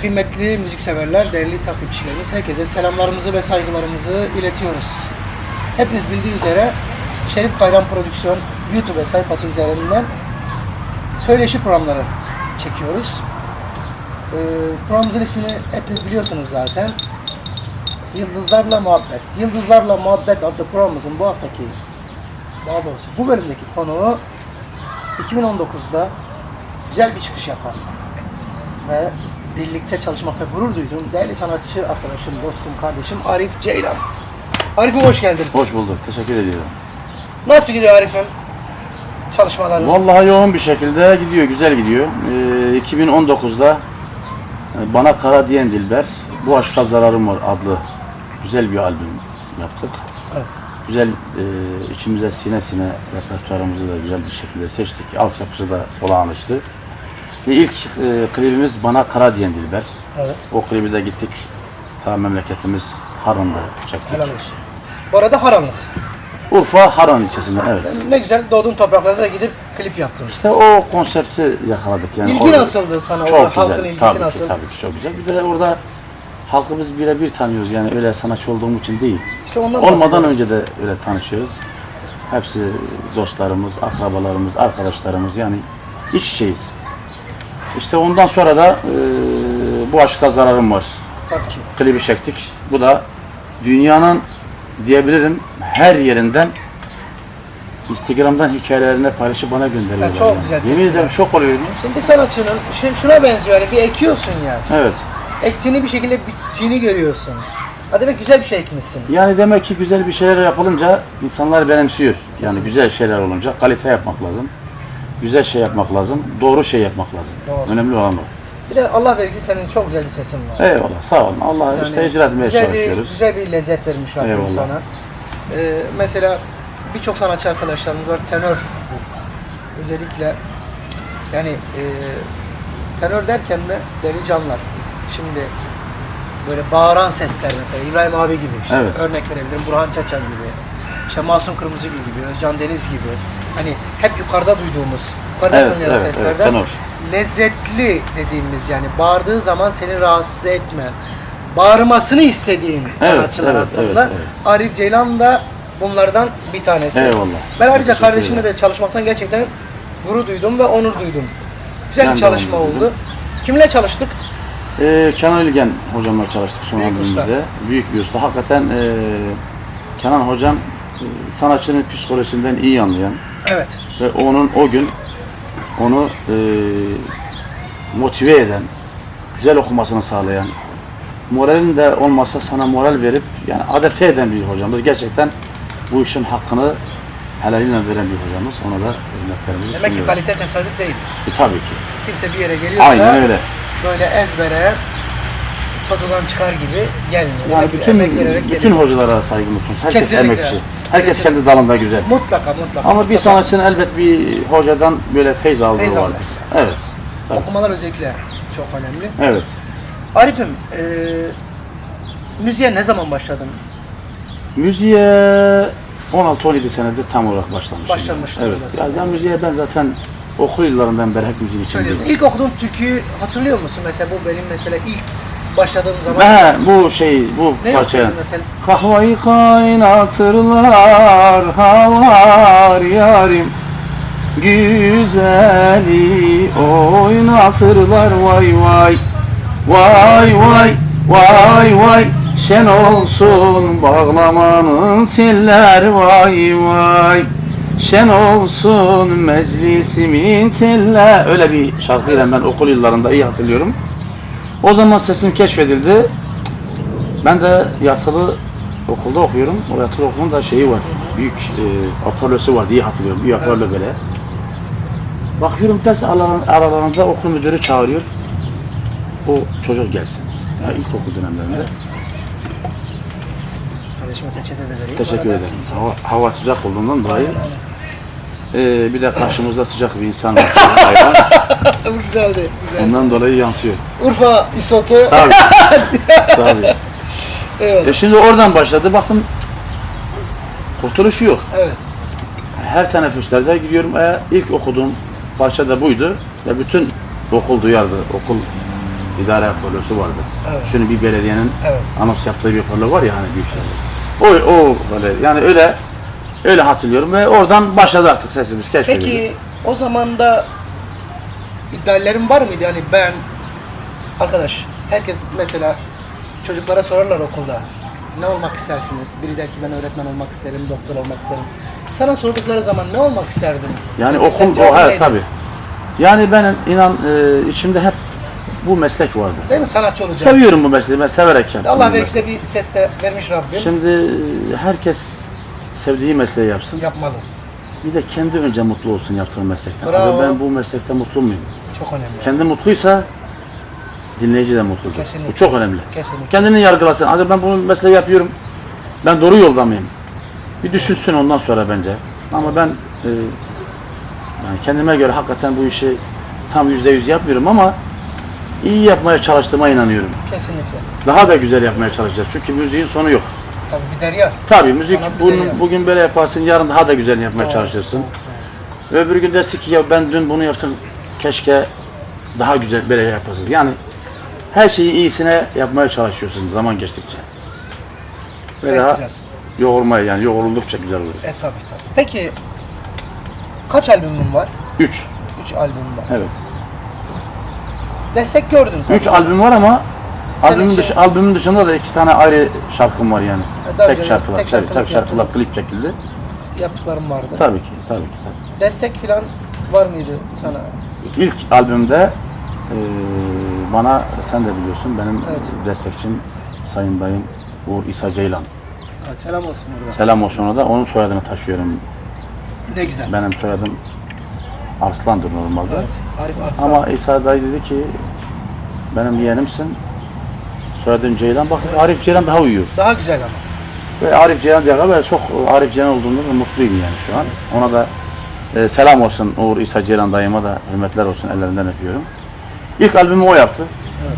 Kıymetli müzikseverler, değerli takipçilerimiz, herkese selamlarımızı ve saygılarımızı iletiyoruz. Hepiniz bildiği üzere Şerif Kayran Prodüksiyon YouTube sayfası üzerinden söyleşi programları çekiyoruz. Programımızın ismini hepiniz biliyorsunuz zaten. Yıldızlarla Muhabbet. Yıldızlarla Muhabbet adlı programımızın bu haftaki, daha doğrusu bu bölümdeki konuğu 2019'da güzel bir çıkış yapan ve birlikte çalışmakta gurur duyduğum değerli sanatçı arkadaşım, dostum, kardeşim Arif Ceylan. Arif'im hoş geldin. Hoş bulduk. Teşekkür ediyorum. Nasıl gidiyor Arif'im? Çalışmaların? Vallahi yoğun bir şekilde gidiyor, güzel gidiyor. 2019'da Bana Kara Diyen Dilber, Bu Aşkta Zararım Var adlı güzel bir albüm yaptık. Evet. Güzel, içimize sine sine repertuarımızı da güzel bir şekilde seçtik. Altyapısı da olağanüstü. İlk klibimiz Bana Kara Diyen Dilber. Evet. O klibi de gittik. Ta memleketimiz Harran'da çektik. Helal olsun. Bu arada Haranlısın. Urfa Harran ilçesinde, evet. Ne güzel doğduğun topraklarda da gidip klip yaptın. İşte o konsepti yakaladık. Yani İlgi orada nasıldı sana? çok Orada güzel. halkın ilgisi Tabii nasıl? ki, tabii ki çok güzel. Bir de orada halkı biz birebir tanıyoruz. Yani öyle sanatçı olduğum için değil. İşte ondan Olmadan bahsediyorum. önce de öyle tanışıyoruz. Hepsi dostlarımız, akrabalarımız, arkadaşlarımız, yani iç içeyiz. İşte ondan sonra da Bu Aşkta Zararım Var Tabii ki. klibi çektik. Bu da dünyanın diyebilirim her yerinden Instagram'dan hikayelerini paylaşıp bana gönderiyorlar. Ya çok güzel. Yemin ederim şok oluyorum. Şimdi bir sanatçının şuna benziyor, yani bir ekiyorsun ya. Evet. Ektiğini bir şekilde bittiğini görüyorsun. Ha, demek güzel bir şey ekmişsin. Yani demek ki güzel bir şeyler yapılınca insanlar benimsiyor. Yani Kesinlikle. güzel şeyler olunca kalite yapmak lazım. Güzel şey yapmak lazım. Doğru şey yapmak lazım. Doğru. Önemli olan o. Bir de Allah verir ki senin çok güzel bir sesin var. Eyvallah, sağ olun. Allah Yani işte icra etmeye çalışıyoruz. Güzel bir lezzet vermiş Rabbim Eyvallah. sana. Mesela birçok sanatçı arkadaşlarımız var, tenör bu. Özellikle yani tenör derken de deli canlar. Şimdi böyle bağıran sesler mesela İbrahim abi gibi işte, Evet. örnek verebilirim, Burhan Çaçan gibi, işte Masum Kırmızıgül gibi, Özcan Deniz gibi, hani hep yukarıda duyduğumuz, yukarıda Evet, tanıyan evet, evet, seslerden tenor. lezzetli dediğimiz, yani bağırdığı zaman seni rahatsız etme, bağırmasını istediğin sanatçılar evet, aslında. evet, evet. Arif Ceylan da bunlardan bir tanesi. Eyvallah. Ben ayrıca Teşekkür kardeşimle ederim. de çalışmaktan gerçekten gurur duydum ve onur duydum. Güzel Ben bir de çalışma onur duydum. oldu. Kimle çalıştık? Kenan İlgen hocamla çalıştık son Büyük usta. albümümüzde. Büyük bir usta. Hakikaten Kenan hocam sanatçının psikolojisinden iyi anlayan Evet. ve onun o gün onu motive eden, güzel okumasını sağlayan, moralin de olmasa sana moral verip yani adapte eden bir hocamız. Gerçekten bu işin hakkını helaliyle veren bir hocamız. Ona da hürmetlerimizi Demek ki sunuyoruz. kalite tesadüf değildir. Tabii ki. Kimse bir yere geliyorsa Aynen öyle. böyle ezbere padodan çıkar gibi gelmiyor. Yani Demek ki emek vererek bütün geliyor. hocalara saygımız sonsuz. Herkes Kesinlikle. emekçi. Herkes Kesinlikle. kendi dalında güzel. Mutlaka. Ama bir mutlaka. sanatçının elbet bir hocadan böyle feyz aldığı Feyz vardır. alması. Evet. Tabii. Okumalar özellikle çok önemli. Evet. Arif'im, müziğe ne zaman başladın? Müziğe 16-17 senedir tam olarak başlamışım. Başlamıştın Evet. orası. Ya müziğe ben zaten okul yıllarından beri hep müziğin Söylüyorum. içindeyim. İlk okuduğun türküyü hatırlıyor musun? Mesela bu benim mesela ilk başladığım zaman. Bu Ne parçaya. yapıyordun mesela? Kahveyi kaynatırlar havar yarim, güzeli oynatırlar vay vay. Vay vay vay vay, şen olsun bağlamanın tiller vay vay. Şen olsun meclisimin tiller. Öyle bir şarkıyla ben okul yıllarında iyi hatırlıyorum. O zaman sesim keşfedildi. Ben de yatılı okulda okuyorum. O yatılı okulun da şeyi var. Büyük hoparlörü var diye hatırlıyorum. Bir hoparlör böyle. Bakıyorum ders aralarında okul müdürü çağırıyor. O çocuk gelsin. Yani ilkokul dönemlerinde. Kardeşime peçete de vereyim. Teşekkür ederim. Hava sıcak olduğundan dolayı. Bir de karşımızda sıcak bir insan var. Hayvan. Bu güzeldi. Güzel. Ondan dolayı yansıyor. Urfa isotu. Tabii. Tabii. Evet. Şimdi oradan başladı. Baktım kurtuluşu yok. Evet. Her teneffüslerde gidiyorum. İlk okuduğum parça da buydu. Ve bütün okul duyardı. Okul idare hoparlörü vardı. Evet. Şunu bir belediyenin Evet. anons yaptığı bir hoparlör var ya hani büyük şeyler. O böyle yani öyle hatırlıyorum ve oradan başladı artık sesimiz keşfedildi. Peki o zaman da ideallerin var mıydı? Yani ben, arkadaş, herkes mesela çocuklara sorarlar okulda. Ne olmak istersiniz? Biri der ki ben öğretmen olmak isterim, doktor olmak isterim. Sana sordukları zaman ne olmak isterdin? Yani Peki, okul, cevabı evet neydi? tabii. Yani ben inan içimde hep bu meslek vardı. Değil mi? Sanatçı olacağım. Seviyorum bu mesleği, ben severek yaptım. Allah bu verirse mesleği. bir ses de vermiş Rabbim. Şimdi herkes sevdiği mesleği yapsın. Yapmalı. Bir de kendi önce mutlu olsun yaptığı meslekten. Bravo. Acaba ben bu meslekte mutlu muyum? Çok önemli. Kendi mutluysa dinleyici de mutludur. Kesinlikle. Bu çok önemli. Kesinlikle. Kendini yargılasın. Acaba ben bunu mesleği yapıyorum. Ben doğru yolda mıyım? Bir düşünsün ondan sonra bence. Ama ben yani kendime göre hakikaten bu işi tam %100 yapmıyorum ama iyi yapmaya çalıştığıma inanıyorum. Kesinlikle. Daha da güzel yapmaya çalışacağız. Çünkü müziğin sonu yok. Tabii bir derya. Tabii müzik Sana bir derya. bugün böyle yaparsın, yarın daha da güzel yapmaya Doğru, çalışırsın. Öbür gün dersin ki ya ben dün bunu yaptım, keşke daha güzel böyle yapasın. Yani her şeyi iyisine yapmaya çalışıyorsun zaman geçtikçe. Ve Pek daha güzel. yoğurmaya yani yoğruldukça güzel oluyor. Tabii tabii. Peki kaç albümün var? 3. 3 albüm var. Evet. Destek gördün tabii. 3 albüm var ama Senin için- albümün dışında da 2 tane ayrı şarkım var yani. Daha Tek önce şarkılar, tek tabii, şarkılık tek şarkılar yaptın. klip çekildi. Yaptıklarım vardı. Tabii ki, tabii ki. Tabii. Destek falan var mıydı sana? İlk albümde bana sen de biliyorsun benim Evet. destekçim Sayın Dayım Uğur İsa Ceylan. Selam olsun burada. Selam olsun ona da onun soyadını taşıyorum. Ne güzel. Benim soyadım Arslan'dır normalde. Evet. Arif Arslan. Ama İsa Dayı dedi ki benim yeğenimsin. Soyadım Ceylan. Baktık Arif Ceylan daha uyuyor. Daha güzel ama. Ve Arif Ceylan diye ben çok Arif Ceylan olduğundan mutluyum yani şu an. Ona da selam olsun Uğur İsa Ceylan dayıma da hürmetler olsun ellerinden öpüyorum. İlk albümü o yaptı. Evet.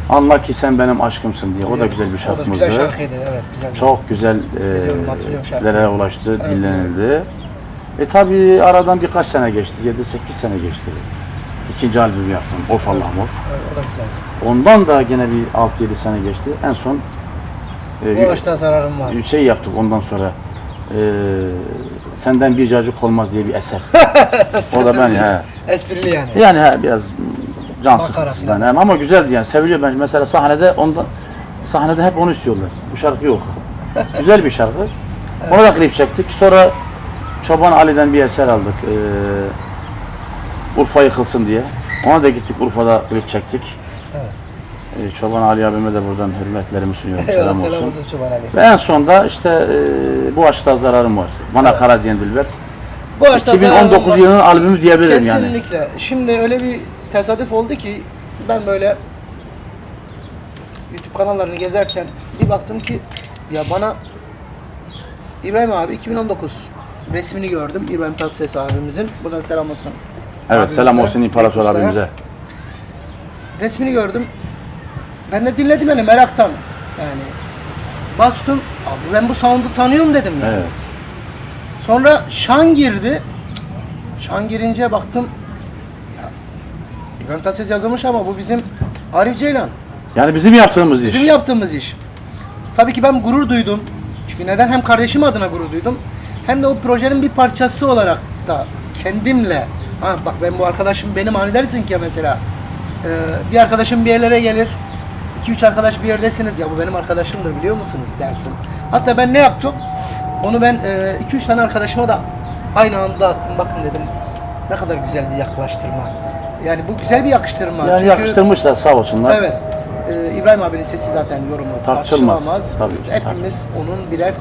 Anla ki sen benim aşkımsın diye. O da güzel bir O da şarkımızdı. güzel şarkıydı. Evet güzel. Çok güzel Biliyorum, hatırlıyorum şarkıyı. kitlere ulaştı, Evet. dinlenildi. Tabi aradan birkaç sene geçti, 7-8 sene geçti. İkinci albümü yaptım, Of Allah'ım Of. Evet, o da güzel. Ondan da gene bir 6-7 sene geçti. En son Bu açta zararım var. şey yaptık ondan sonra. Senden bir cacık olmaz diye bir eser. O da ben he. Esprili yani. Yani he, biraz can Makara sıkıntısından falan. ama güzeldi yani seviliyor ben mesela sahnede hep onu istiyorlar. Bu şarkı yok. Güzel bir şarkı. Ona da klip çektik. Sonra Çoban Ali'den bir eser aldık. Urfa yıkılsın diye. Ona da gittik Urfa'da klip çektik. Evet. Çoban Ali abime de buradan hürmetlerimi sunuyorum. Eyvallah, Selam selam olsun. olsun Çoban Ali. Ve en sonda işte bu aşkta zararım var. Bana Evet. Kara diyen Dilber. Bu açta zararım 2019 var. yılının albümü diyebilirim yani. Kesinlikle. Şimdi öyle bir tesadüf oldu ki ben böyle YouTube kanallarını gezerken bir baktım ki ya bana İbrahim abi 2019 resmini gördüm. İbrahim Tatlıses abimizin. Buradan selam olsun. Evet abimize, selam olsun İmparator Usta'ya. abimize. Resmini gördüm. Ben de dinledim yani meraktan. Yani bastım. Abi ben bu sound'u tanıyorum dedim yani. Evet. Sonra şan girdi. Şan girince baktım. Ya, İbrahim Tatlıses yazılmış ama bu bizim Arif Ceylan. Yani bizim yaptığımız iş. Bizim yaptığımız iş. Tabii ki ben gurur duydum. Çünkü neden? Hem kardeşim adına gurur duydum. Hem de o projenin bir parçası olarak da kendimle. Ha bak ben bu arkadaşım benim hani dersin ki ya mesela. Bir arkadaşım bir yerlere gelir. 2-3 arkadaş bir yerdesiniz. Ya bu benim arkadaşımdır biliyor musunuz dersin. Hatta ben ne yaptım? Onu ben 2-3 tane arkadaşıma da aynı anda attım. Bakın dedim ne kadar güzel bir yaklaştırma. Yani bu güzel bir yakıştırma. Yani Çünkü- yakıştırmışlar sağ olsunlar. Evet. İbrahim abinin sesi zaten yorumu Tartışılmaz. tartışılamaz. Tabii ki, Hepimiz onun birer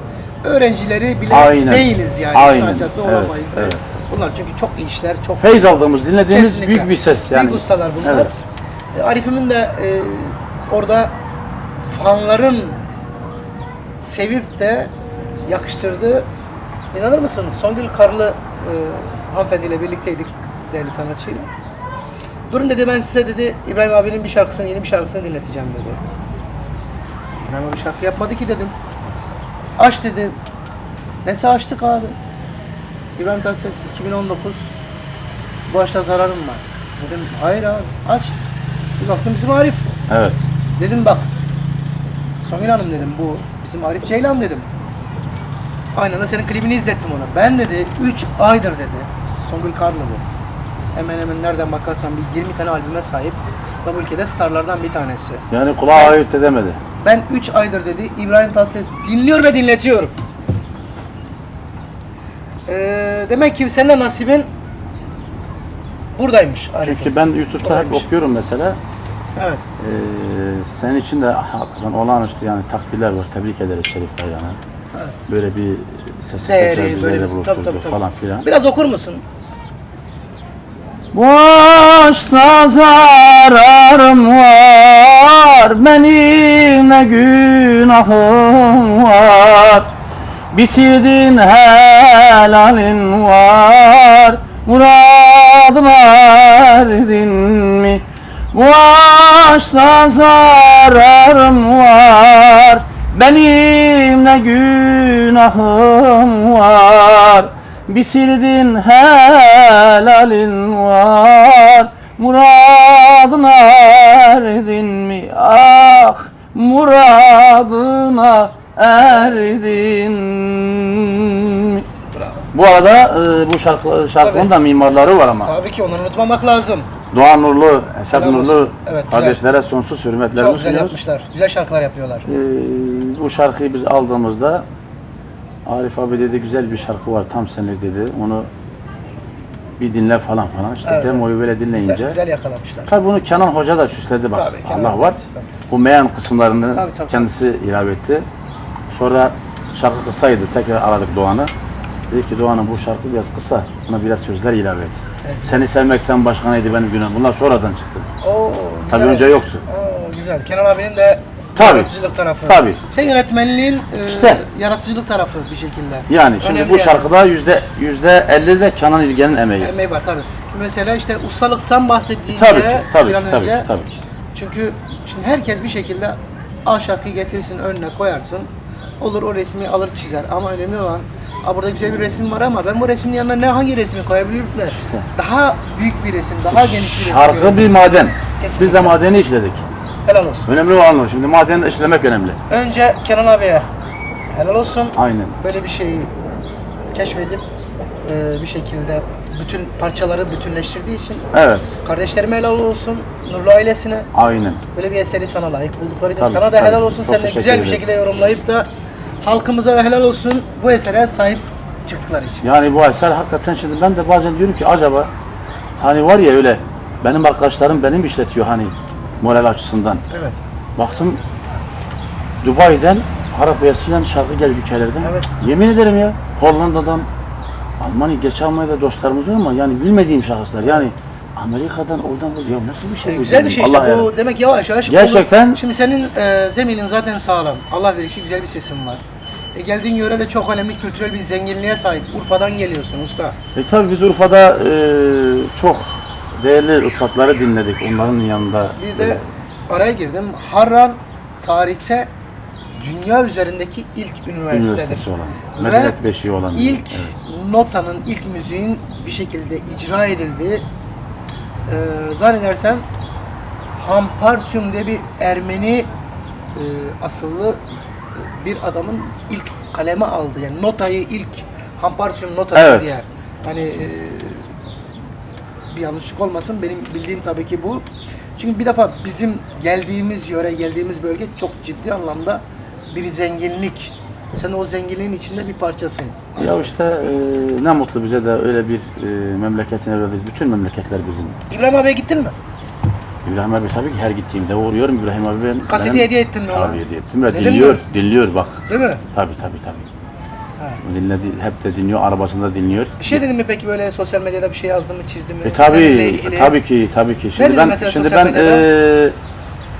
öğrencileri bile Aynen. değiliz yani. Aynen. Sanatçısı Evet, olamayız. evet. Bunlar çünkü çok iyi işler, çok Feyiz aldığımız, dinlediğimiz Kesinlikle. büyük bir ses yani. büyük ustalar bunlar. Evet. Arif'imin de orada fanların sevip de yakıştırdığı, inanır mısın? Songül Karlı hanımefendiyle birlikteydik değerli sanatçıyla. Durun dedi ben size dedi İbrahim abinin bir şarkısını, yeni bir şarkısını dinleteceğim dedi. İbrahim abi şarkı yapmadı ki dedim. Aç dedi. Neyse açtık abi. İbrahim Tatlıses 2019 bu aşkta zararım var. Dedim hayır abi aç. Bir baktım bizim Arif. Evet. Dedim bak. Songül Hanım dedim, bu bizim Arif Ceylan dedim. Aynen de senin klibini izlettim ona. Ben dedi 3 aydır dedi. Songül Karlı bu. Hemen hemen nereden bakarsan bir 20 tane albüme sahip. Ve bu ülkede starlardan bir tanesi. Yani kulağa ayırt edemedi. Ben 3 aydır dedi İbrahim Tatlıses dinliyor ve dinletiyorum. Demek ki senin de nasibin buradaymış Arif'in. Çünkü ben YouTube'da hep Buradaymış. okuyorum mesela. Evet. Senin için de hakikaten olağanüstü yani takdirler var. Tebrik ederiz Şerif Kayran'a. Evet. Böyle bir sesi Değeri, tekrar böyle bizlerle bir- buluşturdu tabii. falan filan. Biraz okur musun? Boşta zararım var, benim ne günahım var. Bitirdin helalin var, muradına erdin mi? Boşta zararım var, benim ne günahım var. Bitirdin helalin var, muradına erdin mi? Ah, muradına erdin mi? Bravo. Bu arada bu şarkının da mimarları var ama. Tabii ki onları unutmamak lazım. Doğan Nurlu, Esat Selam olsun. Nurlu Evet, güzel. kardeşlere sonsuz Çok hürmetlerimi güzel sunuyoruz. yapmışlar. Güzel şarkılar yapıyorlar. Bu şarkıyı biz aldığımızda Arif abi dedi güzel bir şarkı var tam senlik dedi. Onu bir dinle falan falan. İşte Evet, demoyu böyle dinleyince. Güzel yakalamışlar. Tabii bunu Kenan Hoca da süsledi bak. Tabii, Kenan Allah var. tabii. Bu meyan kısımlarını Tabii. kendisi ilave etti. Sonra şarkı kısaydı. Tekrar aradık Doğan'ı. Dedi ki Doğan'ın bu şarkı biraz kısa. Buna biraz sözler ilave et. Evet. Seni sevmekten başka neydi benim günahım. Bunlar sonradan çıktı. Oo, Tabii güzel. önce yoktu. Oo, güzel. Kenan abinin de Tabii. yaratıcılık tarafı. Tabii. Sen yönetmenliğin İşte. yaratıcılık tarafı bir şekilde. Yani şimdi Önemli bu şarkıda %50 de Kenan İlgen'in emeği. Emeği var tabii. Mesela işte ustalıktan bahsettiğinde Tabii ki, tabii bir ki, an tabii önce- ki, tabii ki. Çünkü şimdi herkes bir şekilde al şarkıyı getirsin önüne koyarsın. Olur o resmi alır çizer ama önemli olan burada güzel bir resim var ama ben bu resmin yanına hangi resmi koyabilirler? İşte. Daha büyük bir resim, daha geniş bir resim. Şarkı bir görebiliriz. maden. Kesinlikle. Biz de madeni işledik. Helal olsun. Önemli olan o. Şimdi madeni işlemek önemli. Önce Kenan abiye helal olsun. Aynen. Böyle bir şeyi keşfedip bir şekilde bütün parçaları bütünleştirdiği için Evet. kardeşlerime helal olsun, Nurlu ailesine Aynen. böyle bir eseri sana layık buldukları için Tabii sana ki, da tabii helal ki. olsun. Çok Sen de teşekkür güzel bir ederiz. şekilde yorumlayıp da halkımıza da helal olsun bu esere sahip çıktıkları için. Yani bu eser hakikaten şimdi ben de bazen diyorum ki acaba hani var ya öyle benim arkadaşlarım benim işletiyor hani moral açısından. Evet. Baktım Dubai'den Arap Beyazı'yla şarkı geliyor ülkelerden. Evet. Yemin ederim ya Hollanda'dan Almanya, geç Almanya'da dostlarımız var ama yani bilmediğim şahıslar yani Amerika'dan oradan ya nasıl bir şey bu? Güzel bir şey işte Allah bu yani. demek yavaş yavaş. Gerçekten- Şimdi senin zeminin zaten sağlam. Allah verir ki güzel bir sesin var. Geldiğin yöre de çok önemli kültürel bir zenginliğe sahip. Urfa'dan geliyorsun usta. Tabii biz Urfa'da çok değerli ustadları dinledik onların yanında. Bir de araya girdim. Harran tarihte dünya üzerindeki ilk üniversitedir. Üniversitesi olan, Ve medeniyet beşiği olan. ilk Evet. notanın, ilk müziğin bir şekilde icra edildiği zannedersem Hamparsyum diye bir Ermeni asıllı bir adamın ilk kaleme aldı. Yani notayı ilk Hamparsyum notası Evet. diye. Hani bir yanlışlık olmasın. Benim bildiğim tabii ki bu. Çünkü bir defa bizim geldiğimiz yöre, geldiğimiz bölge çok ciddi anlamda bir zenginlik. Sen o zenginliğin içinde bir parçasın. Ya işte ne mutlu bize de öyle bir memleketin evladıyız. Bütün memleketler bizim. İbrahim abiye gittin mi? İbrahim abi tabii ki her gittiğimde uğruyorum. İbrahim abi benim... Kaseti hediye ettin mi ona? Tabii hediye ettim ve Dedin dinliyor, mi? dinliyor bak. Değil mi? Tabii. Dinledi, hep de dinliyor, arabasında dinliyor. Bir şey dedin mi peki böyle sosyal medyada bir şey yazdın mı, çizdin mi? Seninle Tabii, ilgili? tabii ki. Ne Şimdi dedin ben, mesela şimdi sosyal ben medyada?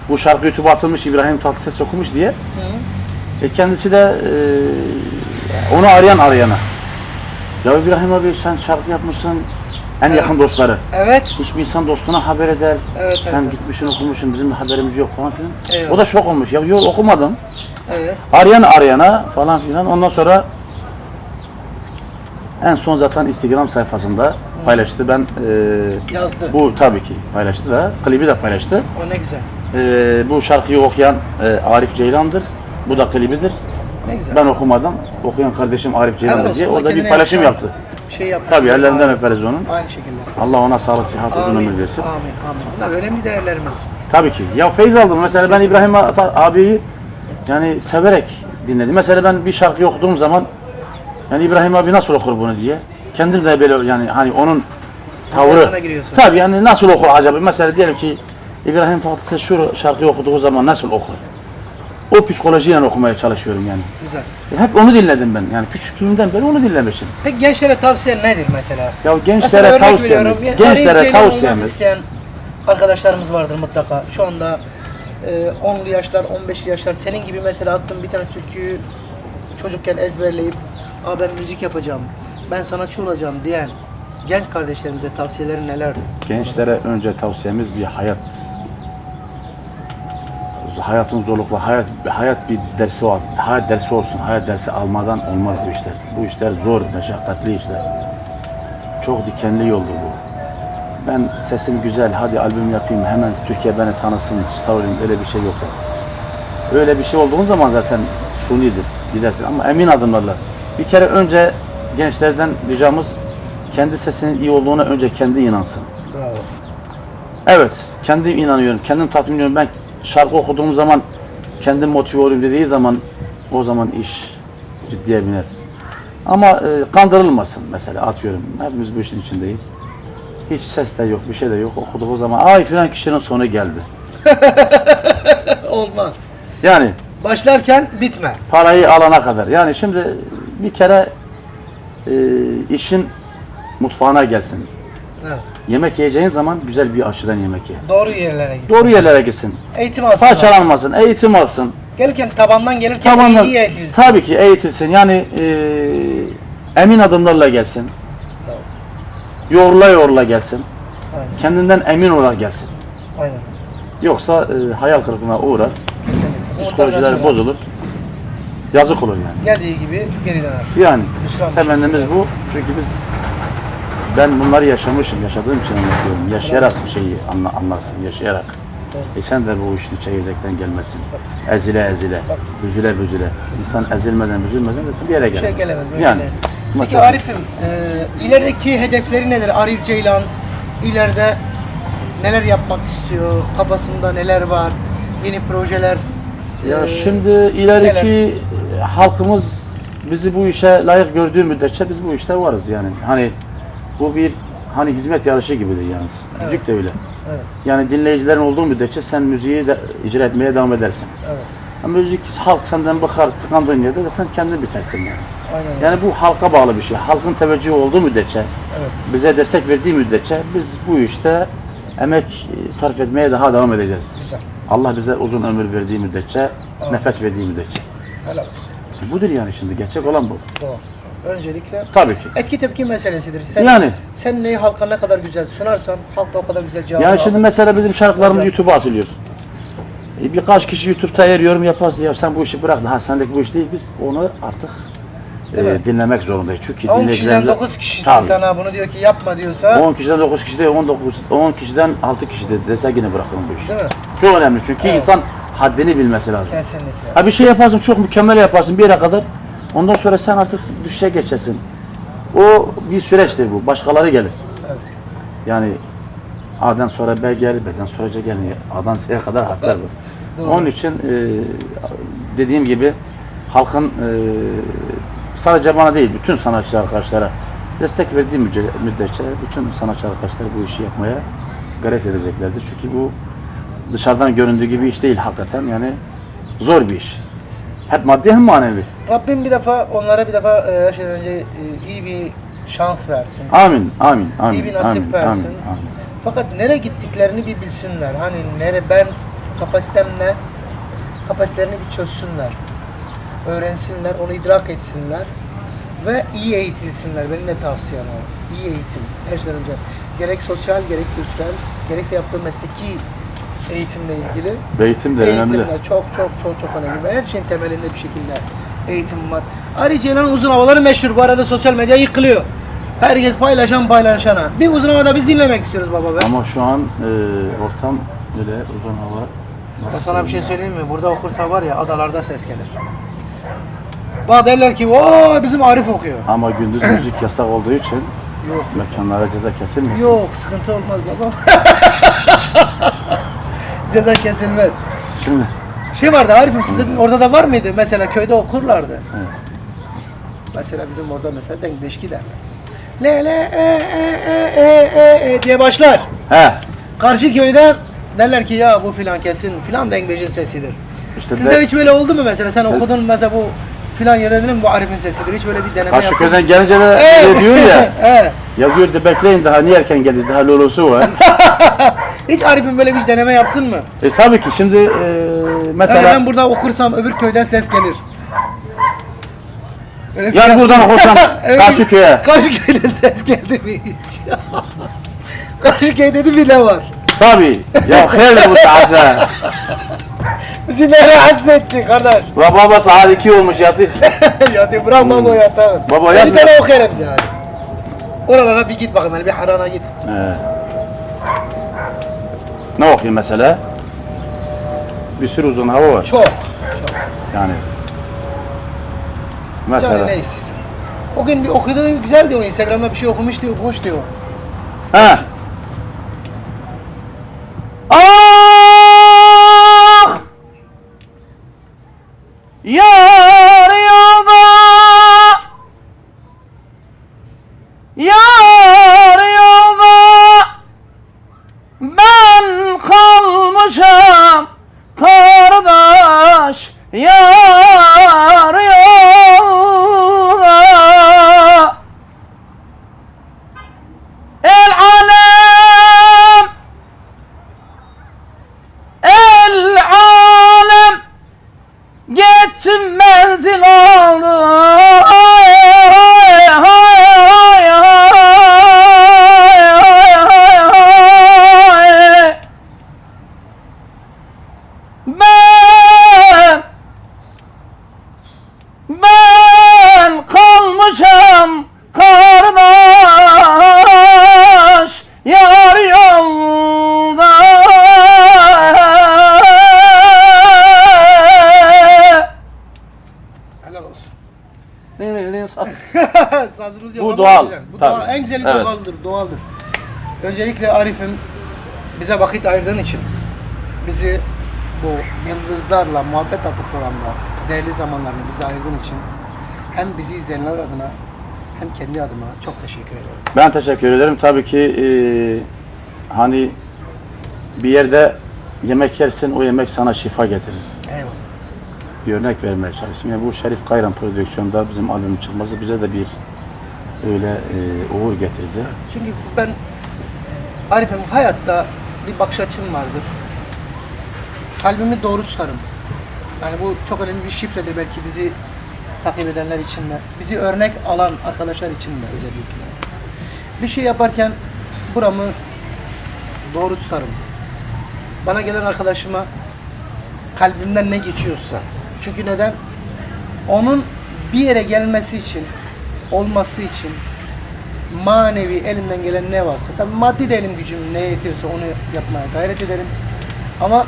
bu şarkı YouTube'a atılmış İbrahim Tatlıses okumuş diye. Kendisi de onu arayana. Ya İbrahim abi sen şarkı yapmışsın, en yakın dostları. Evet. Hiçbir insan dostuna haber eder. Evet, Sen evet. gitmişsin okumuşsun, bizim de haberimiz yok falan filan. Eyvallah. O da şok olmuş. Ya yok okumadım. Evet. Arayana falan filan. Ondan sonra En son zaten Instagram sayfasında paylaştı. Ben Yazdı. bu tabii ki paylaştı da, klibi de paylaştı. O ne güzel. Bu şarkıyı okuyan Arif Ceylan'dır. Bu da klibidir. Ne güzel. Ben okumadım. Okuyan kardeşim Arif Ceylan'dır Helal diye olsun. orada bir Kendine paylaşım yaptı. yaptı. Şey yaptı. Tabii ellerinden Aynı- öperiz onun. Aynı şekilde. Allah ona sağlık, sıhhat, uzun ömür versin. Amin. Amin. Bunlar önemli değerlerimiz. Tabii ki. Ya feyiz aldım. Mesela ben İbrahim abiyi yani severek dinledim. Mesela ben bir şarkı okuduğum zaman yani İbrahim abi nasıl okur bunu diye. Kendim de böyle yani hani onun Arasına tavrı. giriyorsun. Tabii yani nasıl okur acaba? Mesela diyelim ki İbrahim Tatlıses şu şarkıyı okuduğu zaman nasıl okur? O psikolojiyle okumaya çalışıyorum yani. Güzel. Hep onu dinledim ben. Yani küçüklüğümden beri onu dinlemişim. Peki gençlere tavsiyen nedir mesela? Ya Mesela gençlere örnek tavsiyemiz, veriyorum, gençlere Arif Ceylan olmak tavsiyemiz. isteyen arkadaşlarımız vardır mutlaka. Şu anda 10'lu yaşlar, 15'li yaşlar senin gibi mesela attığın bir tane türküyü çocukken ezberleyip ben müzik yapacağım, ben sanatçı olacağım diyen genç kardeşlerimize tavsiyelerin nelerdir? Gençlere önce tavsiyemiz bir hayatın zorlukları, hayat bir dersi olsun. Hayat dersi olsun. Hayat dersi almadan olmaz bu işler. Bu işler zor, meşakkatli işler. Çok dikenli yoldur bu. Ben sesim güzel, hadi albüm yapayım, hemen Türkiye beni tanısın, star olayım, öyle bir şey yok zaten. Öyle bir şey olduğun zaman zaten sunidir, gidersin ama emin adımlarla. Bir kere önce gençlerden ricamız kendi sesinin iyi olduğuna önce kendi inansın. Bravo. Evet, kendim inanıyorum, kendim tatmin ediyorum. Ben şarkı okuduğum zaman kendim motive olayım dediği zaman o zaman iş ciddiye biner. Ama kandırılmasın mesela atıyorum. Hepimiz bu işin içindeyiz. Hiç ses de yok, bir şey de yok. Okuduğu zaman ay filan kişinin sonu geldi. Olmaz. Yani Başlarken bitme. parayı alana kadar. Yani şimdi bir kere işin mutfağına gelsin. Evet. Yemek yiyeceğin zaman güzel bir aşçıdan yemek ye. Doğru yerlere gitsin. Doğru yerlere gitsin. Eğitim alsın. Parçalanmasın, eğitim alsın. Gelirken tabandan gelirken Tabandan, iyi eğitilsin. tabii ki eğitilsin. Yani emin adımlarla gelsin. Evet. Yorula yorula gelsin. Aynen. Kendinden emin olarak gelsin. Aynen. Yoksa hayal kırıklığına uğrar. Kesinlikle. Psikolojileri Motivasyon bozulur. Yazık olur yani. Geldiği gibi geri döner. Yani Müslüman bir temennimiz şekilde. bu. Çünkü ben bunları yaşamışım. Yaşadığım için anlatıyorum. Yaşayarak bir şeyi anlarsın. Yaşayarak. Sen de bu işin çekirdekten gelmesin. Ezile ezile. Büzüle büzüle. İnsan ezilmeden büzülmeden de bir yere Bir gelemez. şey gelemez. Yani. ama Peki çok- Arif'im, ilerideki hedefleri nedir? Arif Ceylan ileride neler yapmak istiyor? Kafasında neler var? Yeni projeler. Ya şimdi ileriki halkımız bizi bu işe layık gördüğü müddetçe biz bu işte varız yani. Hani bu bir hani hizmet yarışı gibidir yani. Müzik de öyle. Evet. Yani dinleyicilerin olduğu müddetçe sen müziği de icra etmeye devam edersin. Evet. Ama müzik halk senden bakar tıkandığın yerde zaten kendin bitersin yani. Aynen. Yani bu halka bağlı bir şey. Halkın teveccühü olduğu müddetçe, Evet. bize destek verdiği müddetçe biz bu işte emek sarf etmeye daha devam edeceğiz. Güzel. Allah bize uzun ömür verdiği müddetçe, nefes verdiği müddetçe. Helal olsun. Budur yani şimdi gerçek olan bu. Doğru. Öncelikle Tabii ki. etki tepki meselesidir. Sen neyi halka ne kadar güzel sunarsan halk da o kadar güzel cevap Yani şimdi mesela bizim şarkılarımız YouTube'a atılıyor. Birkaç kişi YouTube'da eğer yorum yaparsa ya sen bu işi bırak daha sendeki bu iş değil biz onu artık dinlemek zorundayız. Çünkü 10 dinleyicilerimiz... kişiden 9 kişisi Tabii. sana bunu diyor ki yapma diyorsa 10 kişiden 9 kişi değil, 10 kişiden 6 kişi de dese yine bırakırım bu işi. değil mi? Çok önemli çünkü insan haddini bilmesi lazım. Kesinlikle. Ha bir şey yaparsın çok mükemmel yaparsın bir yere kadar. Ondan sonra sen artık düşe geçersin. O bir süreçtir bu. Başkaları gelir. Evet. Yani A'dan sonra B gelir, B'den sonra C gelir. A'dan Z'ye kadar harfler bu. Doğru. Onun için dediğim gibi halkın sadece bana değil bütün sanatçı arkadaşlara destek verdiği müddetçe bütün sanatçı arkadaşlar bu işi yapmaya gayret edeceklerdir. Çünkü bu dışarıdan göründüğü gibi iş değil hakikaten yani zor bir iş. Hep maddi hem manevi. Rabbim onlara bir defa her şeyden önce iyi bir şans versin. Amin, amin, amin. İyi bir nasip amin, versin. amin, amin. Fakat nereye gittiklerini bir bilsinler. Hani ben kapasitemle kapasitelerini bir çözsünler. Öğrensinler, onu idrak etsinler ve iyi eğitilsinler. Benim de tavsiyem o. İyi eğitim. Her şeyden önce. Gerek sosyal, gerek kültürel, gerekse yaptığı mesleki eğitimle ilgili. Eğitim de önemli. Eğitimle çok önemli ve her şeyin temelinde bir şekilde eğitim var. Ari Ceylan'ın uzun havaları meşhur. Bu arada sosyal medya yıkılıyor. Herkes paylaşana. Bir uzun havada biz dinlemek istiyoruz baba be. Ama şu an ortam öyle uzun hava. Ben sana bir şey söyleyeyim mi? Burada okursa var ya adalarda ses gelir. Bak derler ki o bizim Arif okuyor. Ama gündüz müzik yasak olduğu için Yok. mekanlara ceza kesilmesin. Yok sıkıntı olmaz babam. Ceza kesilmez. Şimdi Şey vardı Arif'im sizin orada da var mıydı? Mesela köyde okurlardı. Evet. Mesela bizim orada mesela denkbeşki derler. Le le e diye başlar. he. Karşı köyden derler ki ya bu filan kesin filan denkbeşin sesidir. İşte Sizde hiç böyle oldu mu mesela? Sen okudun mesela bu filan yerde dedim bu Arif'in sesidir. Hiç böyle bir deneme yaptın mı? Karşıyaköy'den gelince de şey diyor ya. He. Ya diyor de bekleyin daha niye erken geldiniz daha lolosu var. Hiç Arif'in böyle bir deneme yaptın mı? Tabii ki şimdi mesela Yani ben burada okursam öbür köyden ses gelir. Öyle bir şey yani yaptın buradan mı? okursam Evet, Karşıyaköy'e. Karşıyaköy'den ses geldi mi hiç? Karşıköy dedi bir ne var? Tabii. Ya hayırlı bu saatte. Bizi nereye hassetti kardeş? La baba saat 2 olmuş yatı. Yatı bırak baba yatağın. Baba Bir yatma. tane okuyalım bize hadi. Oralara bir git bakayım hele bir harana git. Ne okuyayım mesela? Bir sürü uzun hava var. Çok. Yani. Yani Mesela. ne istiyorsun? O gün bir okudu güzel diyor. Instagram'da bir şey okumuş diyor, hoş diyor. Ha. Ah! Yar yolda Yar yolda Ben kalmışam Kardeş Yar yolda El alem El alem Geçim menzil aldı Hay hay hay Ben kalmışam kardeş yar yolda Helal olsun. Ne Sazımız yok Bu ama doğal, güzel. Bu tabii. doğal. En güzeli Evet. doğaldır. Öncelikle Arif'im bize vakit ayırdığın için bizi bu yıldızlarla muhabbet hakkı programda değerli zamanlarını bize ayırdığın için hem bizi izleyenler adına hem kendi adıma çok teşekkür ederim. Ben teşekkür ederim. Tabii ki hani bir yerde yemek yersin o yemek sana şifa getirir. Eyvallah. Bir örnek vermeye çalıştım. Yani bu Şerif Kayran prodüksiyonda bizim albümün çıkması bize de bir öyle uğur getirdi. Çünkü ben Arif'im hayatta bir bakış açım vardır. Kalbimi doğru tutarım. Yani bu çok önemli bir şifredir belki bizi takip edenler için de, bizi örnek alan arkadaşlar için de özellikle. Bir şey yaparken buramı doğru tutarım. Bana gelen arkadaşıma kalbimden ne geçiyorsa. Çünkü neden? Onun bir yere gelmesi için, olması için manevi elimden gelen ne varsa, tabii maddi de elim gücüm ne yetiyorsa onu yapmaya gayret ederim. Ama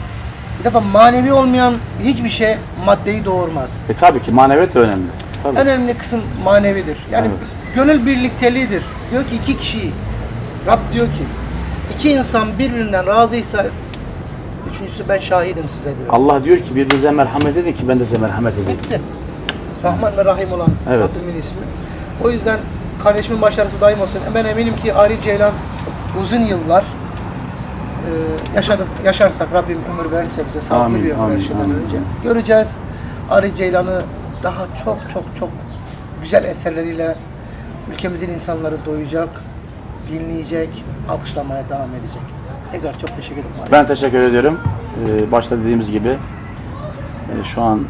bir defa manevi olmayan hiçbir şey maddeyi doğurmaz. Tabii ki maneviyat da önemli. Tabii. En önemli kısım manevidir. Yani Evet. gönül birlikteliğidir. Diyor ki iki kişi, Rab diyor ki iki insan birbirinden razıysa üçüncüsü ben şahidim size diyor. Allah diyor ki birbirinize merhamet edin ki ben de size merhamet edeyim. Bitti. Rahman ve Rahim olan Evet. Rabbimin ismi. O yüzden kardeşimin başarısı daim olsun. Ben eminim ki Arif Ceylan uzun yıllar yaşarsak Rabbim ömür verirse bize sağlıklı Amin, bir ömür amin, her şeyden amin, önce. amin. Göreceğiz. Arif Ceylan'ı daha çok güzel eserleriyle ülkemizin insanları doyacak, dinleyecek, alkışlamaya devam edecek. Tekrar çok teşekkür ederim. Ben teşekkür ediyorum. Başta dediğimiz gibi şu an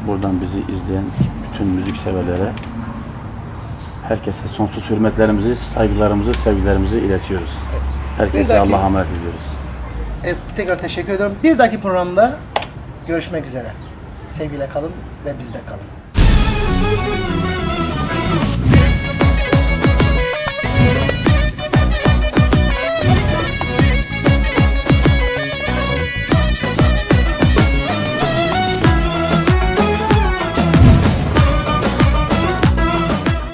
buradan bizi izleyen bütün müzik severlere herkese sonsuz hürmetlerimizi, saygılarımızı, sevgilerimizi iletiyoruz. Herkese Bir dahaki- Allah'a emanet ediyoruz. Tekrar teşekkür ediyorum. Bir dahaki programda görüşmek üzere. Sevgiyle kalın. ve bizde kalın.